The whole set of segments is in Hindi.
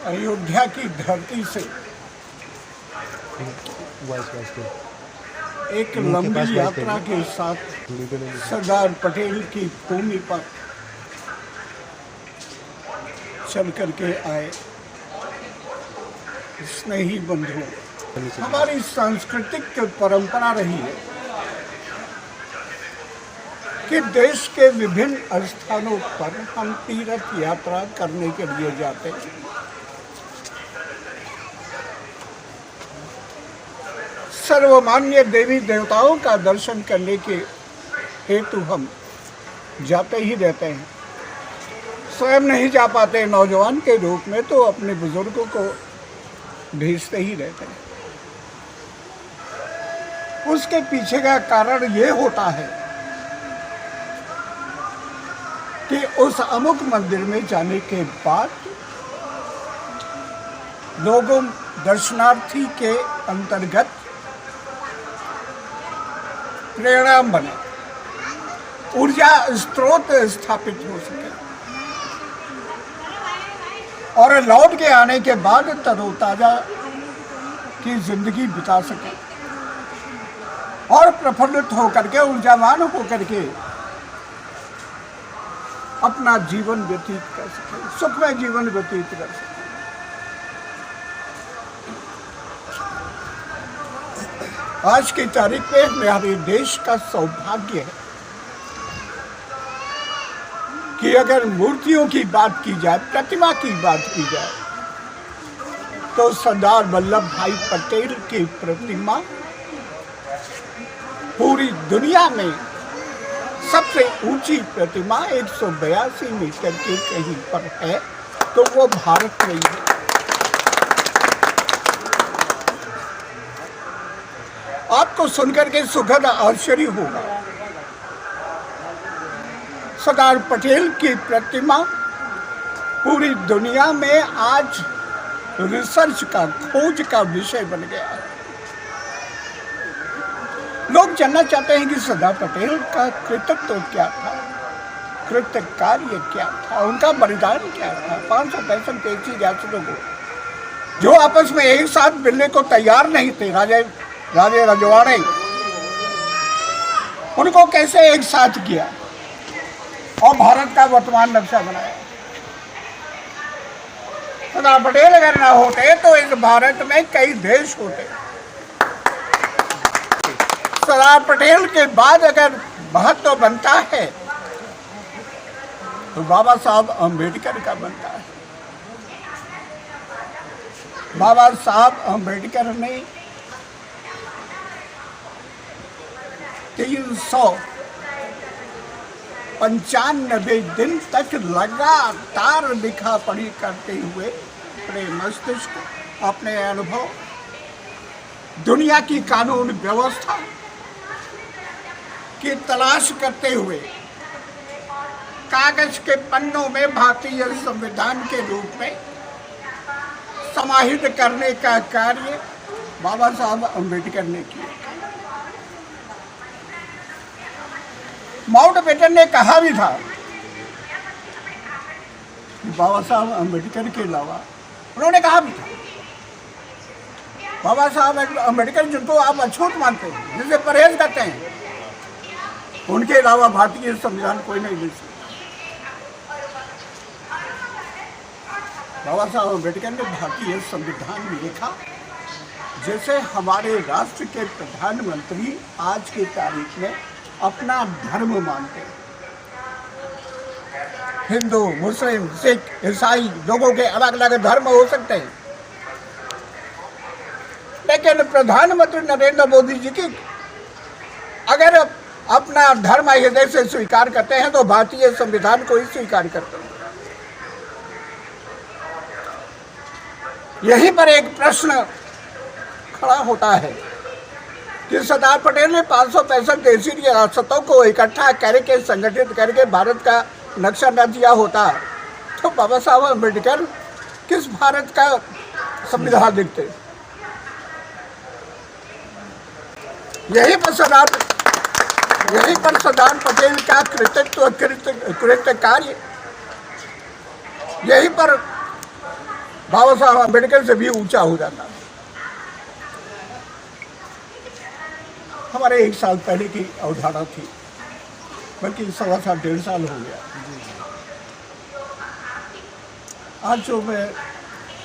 अयोध्या की धरती से एक लंबी यात्रा के साथ सरदार पटेल की भूमि पर चल करके आए स्नेही बंधुओं। हमारी सांस्कृतिक परंपरा रही है कि देश के विभिन्न स्थानों पर हम तीर्थ यात्रा करने के लिए जाते हैं। सर्वमान्य देवी देवताओं का दर्शन करने के हेतु हम जाते ही रहते हैं। स्वयं नहीं जा पाते नौजवान के रूप में तो अपने बुजुर्गों को भेजते ही रहते हैं। उसके पीछे का कारण ये होता है कि उस अमुक मंदिर में जाने के बाद लोगों दर्शनार्थी के अंतर्गत प्रेरणा बने, ऊर्जा स्रोत स्थापित हो सके और लौट के आने के बाद तरोताजा की जिंदगी बिता सके और प्रफुल्लित होकर के, ऊर्जावान होकर के अपना जीवन व्यतीत कर सके, सुखमय जीवन व्यतीत कर सके। आज की तारीख में हमारे देश का सौभाग्य है कि अगर मूर्तियों की बात की जाए, प्रतिमा की बात की जाए, तो सरदार वल्लभ भाई पटेल की प्रतिमा पूरी दुनिया में सबसे ऊंची प्रतिमा 182 मीटर के कहीं पर है, तो वो भारत में ही है। आपको सुनकर के सुखद आश्चर्य होगा, सरदार पटेल की प्रतिमा पूरी दुनिया में आज रिसर्च का, खोज का विषय बन गया है। लोग जानना चाहते हैं कि सरदार पटेल का कृतित्व क्या था, कृत्य कार्य क्या था, उनका बलिदान क्या था। 565 देशी जासूसों को जो आपस में एक साथ मिलने को तैयार नहीं थे, राजे रजवाड़े, उनको कैसे एक साथ किया और भारत का वर्तमान नक्शा बनाया। सरदार पटेल अगर ना होते तो इस भारत में कई देश होते। सरदार पटेल के बाद अगर महत्व बनता है तो बाबा साहब अम्बेडकर का बनता है। बाबा साहब अम्बेडकर ने 395 दिन तक लगातार लिखा पढ़ी करते हुए अपने मस्तिष्क, अपने अनुभव, दुनिया की कानून व्यवस्था की तलाश करते हुए कागज के पन्नों में भारतीय संविधान के रूप में समाहित करने का कार्य बाबा साहब अम्बेडकर ने किया। माउंटबेटन ने कहा भी था कि बाबा साहब अम्बेडकर के अलावा, उन्होंने कहा भी था, बाबा साहब अम्बेडकर जिनको आप अछूत मानते हैं, जिनसे परहेज करते हैं, उनके अलावा भारतीय संविधान कोई नहीं लिख सकता। बाबा साहब अम्बेडकर ने भारतीय संविधान में लिखा जैसे हमारे राष्ट्र के प्रधानमंत्री आज की तारीख में अपना धर्म मानते हैं। हिंदू, मुस्लिम, सिख, ईसाई लोगों के अलग अलग धर्म हो सकते हैं, लेकिन प्रधानमंत्री नरेंद्र मोदी जी की अगर अपना धर्म हृदय से स्वीकार करते हैं तो भारतीय संविधान को ही स्वीकार करते हैं। यहीं पर एक प्रश्न खड़ा होता है कि सरदार पटेल ने 565 देशी रियासतों को इकट्ठा करके, संगठित करके भारत का नक्शा न दिया होता तो बाबा साहब अम्बेडकर किस भारत का संविधान लिखते। यहीं पर सरदार पटेल का कृत्य कार्य, यहीं पर बाबा साहब अम्बेडकर से भी ऊंचा हो जाता। हमारे 1 साल पहले की अवधारणा थी, बल्कि 1.25 साल 1.5 साल हो गया। आज जो मैं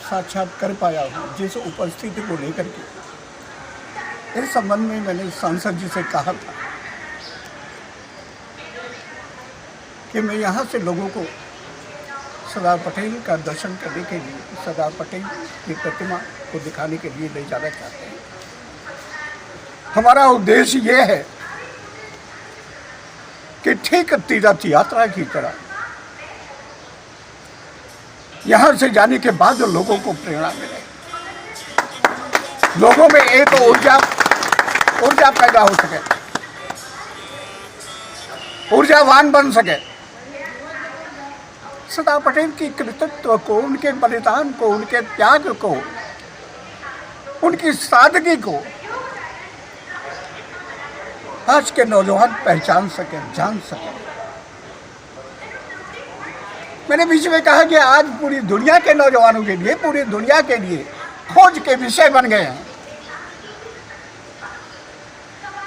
साक्षात कर पाया हूँ जिस उपस्थिति को लेकर के, इस संबंध में मैंने सांसद जी से कहा था कि मैं यहाँ से लोगों को सरदार पटेल का दर्शन करने के लिए, सरदार पटेल की प्रतिमा को दिखाने के लिए ले जाना चाहते हैं। हमारा उद्देश्य ये है कि ठीक तीर्थ यात्रा की तरह यहाँ से जाने के बाद लोगों को प्रेरणा मिले, लोगों में एक ऊर्जा पैदा हो सके, ऊर्जावान बन सके। सरदार पटेल की कृतित्व को, उनके बलिदान को, उनके त्याग को, उनकी सादगी को आज के नौजवान पहचान सके, जान सके। मैंने बीच में कहा कि आज पूरी दुनिया के नौजवानों के लिए, पूरी दुनिया के लिए खोज के विषय बन गए हैं,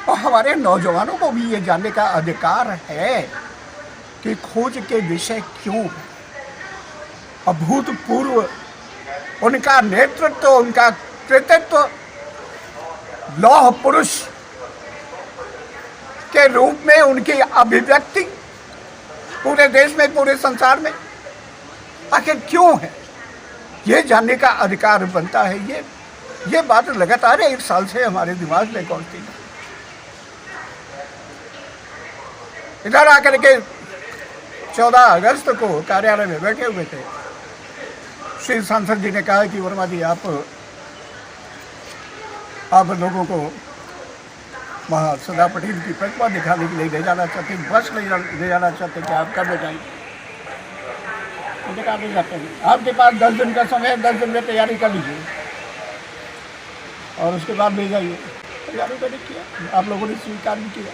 और हमारे नौजवानों को भी ये जानने का अधिकार है कि खोज के विषय क्यों है। अभूतपूर्व उनका नेतृत्व, उनका कृतित्व लौह पुरुष के रूप में उनकी अभिव्यक्ति पूरे देश में, पूरे संसार में आखिर क्यों है, ये जानने का अधिकार बनता है। ये बात लगातार 1 साल से हमारे दिमाग में घूमती है। इधर आकर के 14 अगस्त को कार्यालय में बैठे हुए थे, श्री सांसद जी ने कहा कि वर्मा जी आप लोगों को वहाँ सरदार पटेल की प्रतिमा दिखाने के लिए ले जाना चाहते हैं, बस ले जाना चाहते हैं कि आप कब ले जाएंगे। दिखाने जाते हैं, आपके पास 10 दिन का समय है, 10 दिन में तैयारी कर लीजिए और उसके बाद ले जाइए। तैयारी मैंने किया, आप लोगों ने स्वीकार भी किया।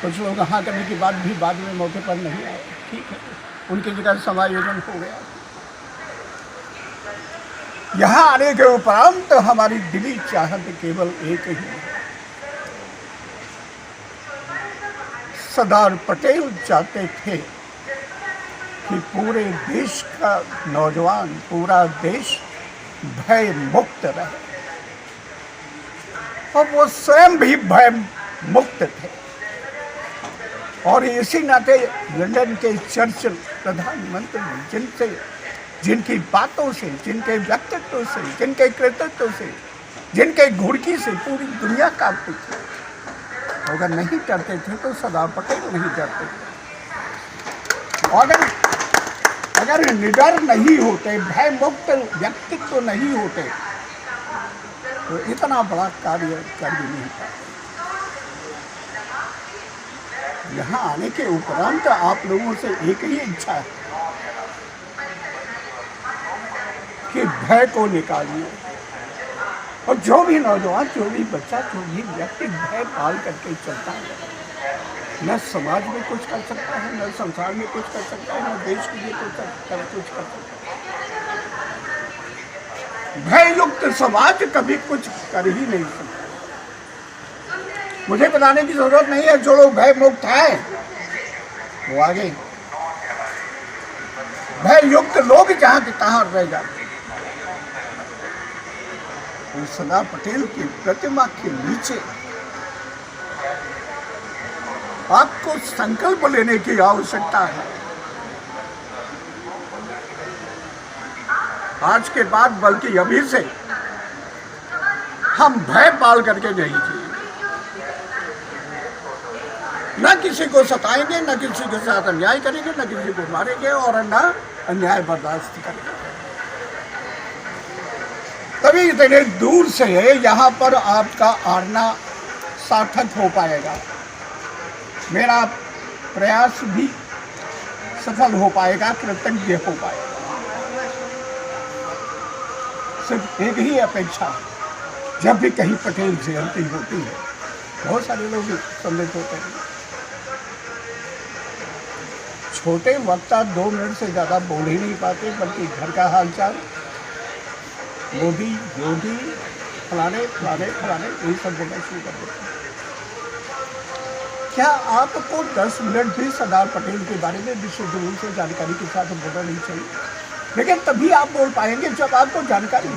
कुछ लोग हाँ करने के बाद भी बाद में मौके पर नहीं आए, ठीक है, उनकी जगह समायोजन हो गया। यहाँ आने के उपरांत हमारी दिली चाहत केवल एक ही है, सरदार पटेल चाहते थे कि पूरे देश का नौजवान, पूरा देश भय मुक्त रहे, और वो स्वयं भी भय मुक्त थे। और इसी नाते लंदन के चर्चिल प्रधानमंत्री जिनकी बातों से, जिनके व्यक्तित्व से, जिनके कृतित्व से, जिनके घुड़की से पूरी दुनिया कांपती थी, अगर नहीं डरते थे तो सरदार पटेल नहीं डरते थे। अगर निडर नहीं होते, भय मुक्त व्यक्तित्व नहीं होते, तो इतना बड़ा कार्य कर भी नहीं पाते। यहाँ आने के उपरांत आप लोगों से एक ही इच्छा है कि भय को निकालिए, और जो भी नौजवान, जो भी बच्चा, जो भी व्यक्ति भय पाल करके चलता है, न समाज में कुछ कर सकता है, न संसार में कुछ कर सकता है, न देश के लिए कुछ कर सकता है। भय युक्त समाज कभी कुछ कर ही नहीं सकता। मुझे बताने की जरूरत नहीं है, जो लोग भय मुक्त हैं वो आगे, भय युक्त लोग जहाँ के तहाँ रह जाते। सरदार पटेल की प्रतिमा के नीचे आपको संकल्प लेने की आवश्यकता है। आज के बाद, बल्कि अभी से, हम भय पाल करके नहीं जिए, न किसी को सताएंगे, न किसी के साथ अन्याय करेंगे, न किसी को मारेंगे, और न अन्याय बर्दाश्त करेंगे। तभी इतने दूर से यहाँ पर आपका आना सार्थक हो पाएगा, मेरा प्रयास भी सफल हो पाएगा, कृतज्ञ हो पाएगा। सिर्फ एक ही अपेक्षा, जब भी कहीं पटेल जयंती होती है, बहुत सारे लोग सम्मिलित होते हैं, छोटे वक्ता 2 मिनट से ज़्यादा बोल ही नहीं पाते, बल्कि घर का हालचाल, मोदी योगी फलाने फलाने फलाने यही सब बोलना शुरू कर देते हैं। क्या आपको 10 मिनट भी सरदार पटेल के बारे में विशुद्ध रूप से जानकारी के साथ बोलना नहीं चाहिए? लेकिन तभी आप बोल पाएंगे जब आपको जानकारी हो।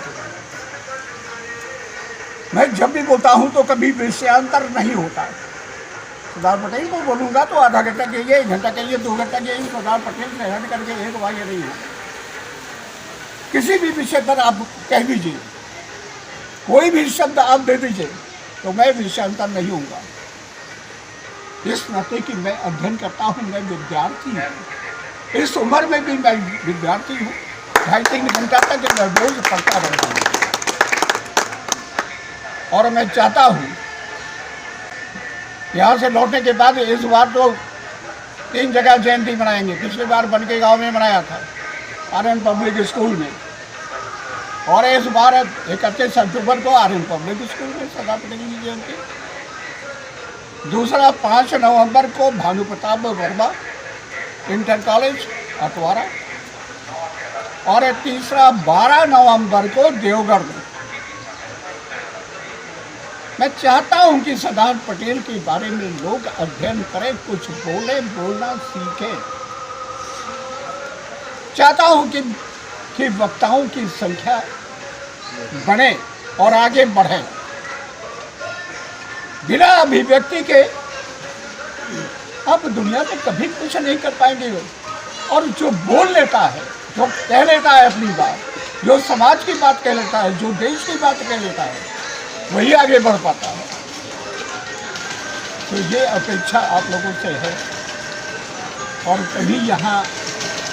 मैं जब भी बोलता हूं तो कभी विषयांतर नहीं होता। सरदार पटेल को बोलूंगा तो आधा घंटा कहिए, 1 घंटा कहिए, 2 घंटा कहिए, सरदार पटेल से हट करके एक वाक्य नहीं है। किसी भी विषय पर आप कह दीजिए, कोई भी शब्द आप दे दीजिए, तो मैं विषयांतर नहीं होऊंगा। इस नाते कि मैं अध्ययन करता हूँ, मैं विद्यार्थी हूँ। इस उम्र में भी मैं विद्यार्थी हूँ। 2.5-3 घंटा तक मैं रोज पढ़ता रहता हूँ। और मैं चाहता हूँ यहाँ से लौटने के बाद इस बार तो 3 जगह जयंती मनाएंगे। पिछली बार बनके गांव में मनाया था, आर्यन पब्लिक स्कूल में, और इस बार 31 अक्टूबर को आर्यन पब्लिक स्कूल में सरदार पटेल की जयंती। दूसरा 5 नवंबर को भानु प्रताप वर्मा इंटर कॉलेज अटवारा, और तीसरा 12 नवंबर को देवगढ़ में। मैं चाहता हूं कि सरदार पटेल के बारे में लोग अध्ययन करें, कुछ बोले, बोलना सीखें। चाहता हूं कि वक्ताओं की संख्या बढ़े और आगे बढ़े। बिना अभिव्यक्ति के आप दुनिया में कभी कुछ नहीं कर पाएंगे। और जो बोल लेता है, जो कह लेता है अपनी बात, जो समाज की बात कह लेता है, जो देश की बात कह लेता है, वही आगे बढ़ पाता है। तो ये अपेक्षा आप लोगों से है, और तभी यहाँ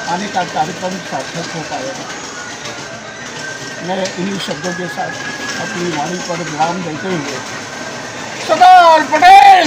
आने का कार्यक्रम सार्थक हो पाएगा। मैं इन्हीं शब्दों के साथ अपनी वाणी पर विराम देते हुए, सरदार पटेल